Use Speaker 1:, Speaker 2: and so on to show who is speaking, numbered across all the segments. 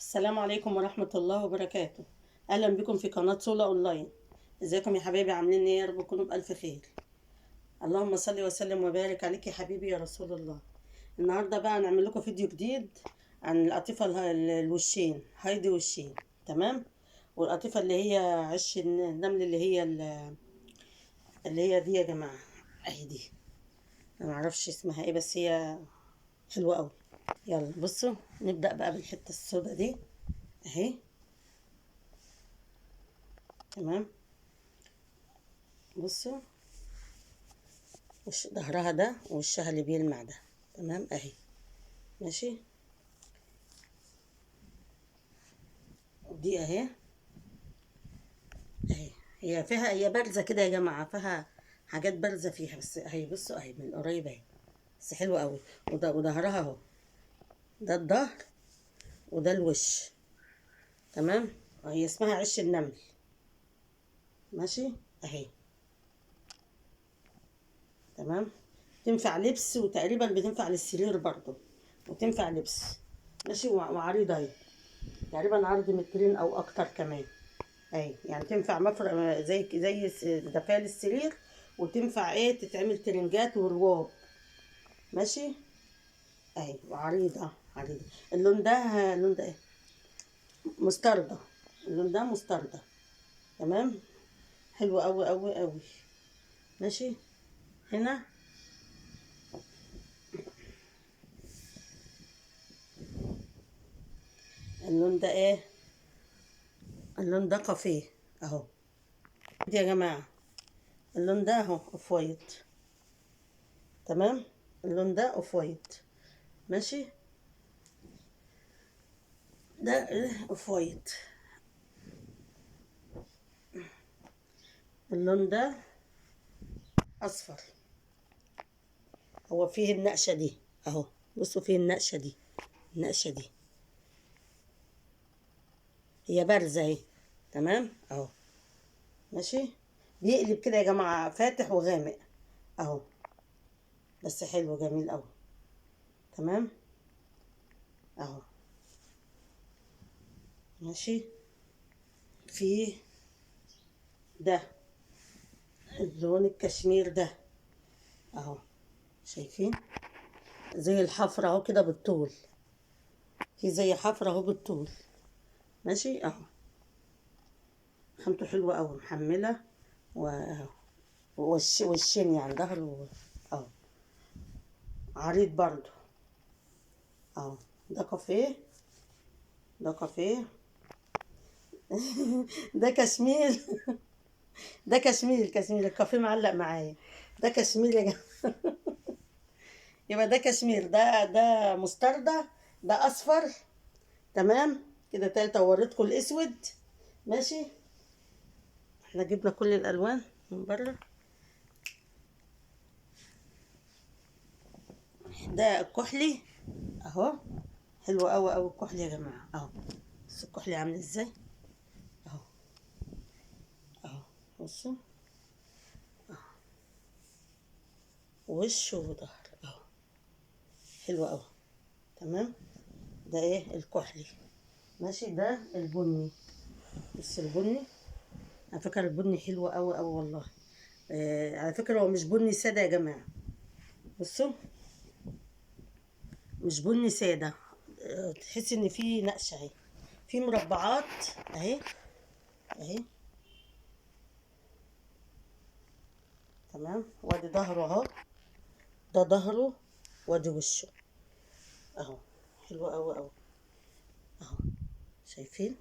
Speaker 1: السلام عليكم ورحمة الله وبركاته. أهلا بكم في قناة سولا أونلاين. ازيكم يا حبايبي؟ عاملين ايه؟ يا رب تكونوا بألف خير. اللهم صل وسلم وبارك عليك يا حبيبي يا رسول الله. النهاردة بقى هنعمل لكم فيديو جديد عن القطيفة الوشين، هايدي وشين. تمام. والقطيفة اللي هي عش النمل، اللي هي دي يا جماعة. اهي دي. انا معرفش اسمها ايه، بس هي حلوة قوي. يلا بصوا، نبدأ بقى بالحتة السوداء دي اهي. تمام. بصوا، وش ظهرها ده ووشها اللي بيلمع ده. تمام اهي. ماشي. ودي اهي. اهي. هي بارزه كده يا جماعه، فيها حاجات بارزه فيها، بس اهي بصوا اهي من قريب اهي. بس حلوه قوي. وظهرها اهو. ده الظهر وده الوش. تمام. هي اسمها عش النمل. ماشي اهي. تمام. تنفع لبس، وتقريبا بتنفع للسرير برضو، وتنفع لبس. ماشي. وعريضه اهي. تقريبا عرض مترين او اكتر كمان. اهي يعني تنفع مفرق زي دفاية السرير، وتنفع ايه تتعمل ترنجات ورواب. ماشي. اهي وعريضة عريضة. اللون ده ايه؟ مستردة. اللون ده مستردة. تمام. حلو قوي قوي قوي. ماشي. هنا اللون ده ايه؟ اللون ده كافيه اهو. دي يا جماعة، اللون ده اهو اوف وايت. تمام. اللون ده اوف وايت. ماشي. ده اوف وايت. اللون ده اصفر. هو فيه النقشة دي اهو. بصوا فيه النقشة دي. النقشة دي هي بارزة اهي. تمام اهو. ماشي. بيقلب كده يا جماعة، فاتح وغامق اهو. بس حلو جميل اهو. تمام اهو. ماشي. فيه ده اللون الكشمير ده اهو. شايفين؟ زي الحفرة اهو كده بالطول. في زي حفرة اهو بالطول. ماشي اهو. خامته حلوة اهو، محملة. واهو. وشين يعني ظهره اهو. عريض برضو اهو. ده كافيه. ده كافيه. ده كشمير. ده كشمير الكافيه معلق معايا. ده كشمير يا جماعة. يبقى ده كشمير، ده مستردة. ده اصفر. تمام. كده تالتة وريتكم الاسود. ماشي. احنا جبنا كل الالوان من بره. ده الكحلي اهو. حلو قوي قوي الكحلي يا جماعه اهو. بصوا الكحلي عامل ازاي اهو. اهو. بصوا. وش وظهر اهو. حلو قوي. تمام. ده ايه؟ الكحلي. ماشي. ده البني. بص البني. على فكره البني حلو قوي قوي والله. على فكره هو مش بني ساده يا جماعه. بصوا. مش بني ساده. تحس ان في نقشه اهي. في مربعات اهي. اهي. تمام. وادي ظهره اهو. ده ظهره. وادي وشه اهو. حلو قوي قوي اهو. شايفين؟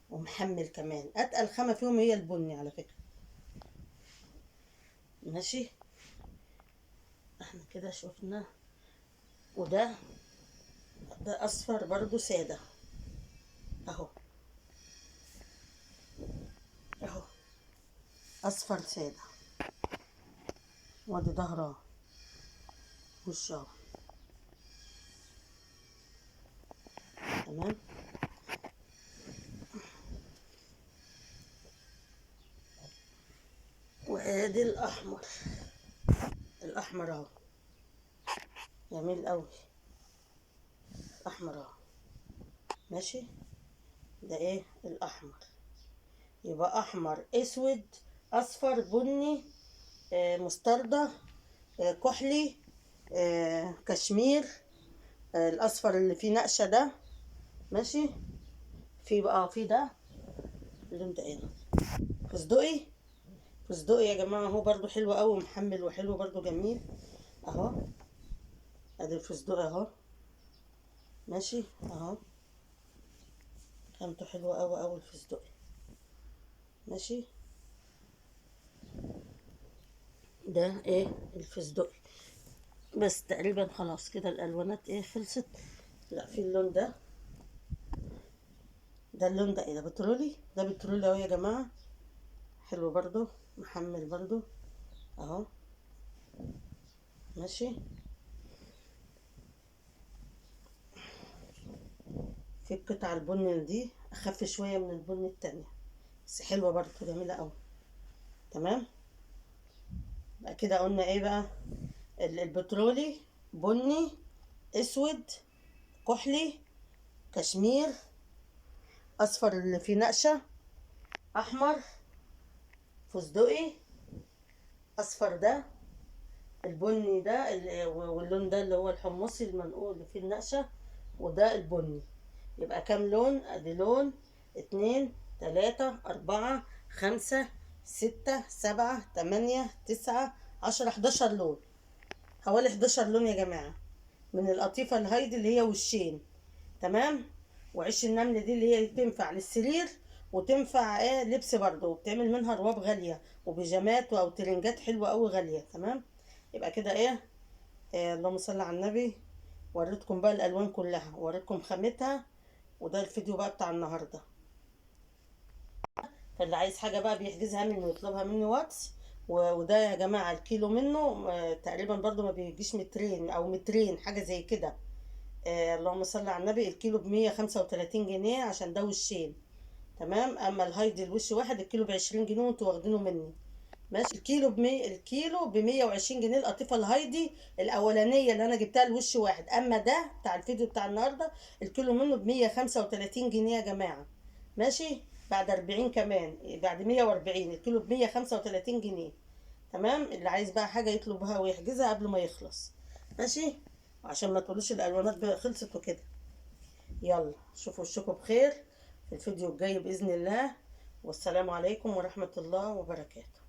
Speaker 1: ومحمل كمان. اتقل خامه فيهم هي البني على فكره. ماشي. احنا كده شفنا. وده ده اصفر برضو ساده اهو. اهو. اصفر ساده. وادي ظهره. وشه اهو. تمام. وادي الاحمر. الاحمر اهو. جميل قوي. احمر اهو. ماشي. ده ايه الاحمر، يبقى احمر اسود اصفر بني مستردة كحلي كشمير الاصفر اللي فيه نقشة ده. ماشي. في بقى في ده اللون ده ايه، فستقي. فستقي يا جماعة اهو برضو حلو قوي محمل وحلو برضو جميل اهو. ادي الفستقي اهو. ماشي اهو، خامته حلوة قوي قوي الفستقي. ماشي. ده ايه الفستقي. بس تقريبا خلاص كده الالوانات ايه خلصت. لا في اللون ده، ده اللون ده ايه، ده بترولي، ده بترولي اهو يا جماعة، حلو برضو محمل برضو اهو. ماشي. في القطعة البني دي اخف شوية من البني التانية، بس حلوة برضو جميلة اوي. تمام. بقى كده قلنا ايه بقى، البترولي بني اسود كحلي كشمير اصفر اللي فيه نقشة احمر فستقي اصفر ده البني ده واللون ده اللي هو الحمصي المنقول اللي فيه النقشة، وده البني. يبقى كام لون، ادي لون اتنين تلاتة اربعة خمسة ستة سبعة تمانية تسعة عشرة 11 لون، حوالي 11 لون يا جماعة من القطيفة الهايدي اللي هي وشين. تمام. وعيش النمل دي اللي هي تنفع للسرير وتنفع ايه لبس برضه، وبتعمل منها رواب غالية وبيجامات او ترنجات حلوة قوي غالية. تمام. يبقى كده ايه، اللهم صل على النبي. وريتكم بقى الالوان كلها، وريتكم خامتها، وده الفيديو بقى بتاع النهارده. فاللي عايز حاجه بقى بيحجزها مني ويطلبها مني واتس. وده يا جماعه الكيلو منه تقريبا برضو ما بيجيش مترين او مترين حاجه زي كده. اللهم صل على النبي. الكيلو ب135 جنيه عشان ده وشين. تمام. اما الهايدي الوش واحد الكيلو ب20 جنيه وانتوا واخدينه مني. ماشي. الكيلو ب120 جنيه القطيفه الهايدي الاولانيه اللي انا جبتها لوش واحد. اما ده بتاع الفيديو بتاع النهارده الكيلو منه ب135 جنيه يا جماعه. ماشي. بعد 40 كمان، بعد 140 الكيلو ب135 جنيه. تمام. اللي عايز بقى حاجه يطلبها ويحجزها قبل ما يخلص. ماشي. عشان ما تقولوش الالوانات بقى خلصت وكده. يلا شوفوا وشكم بخير في الفيديو الجاي باذن الله. والسلام عليكم ورحمه الله وبركاته.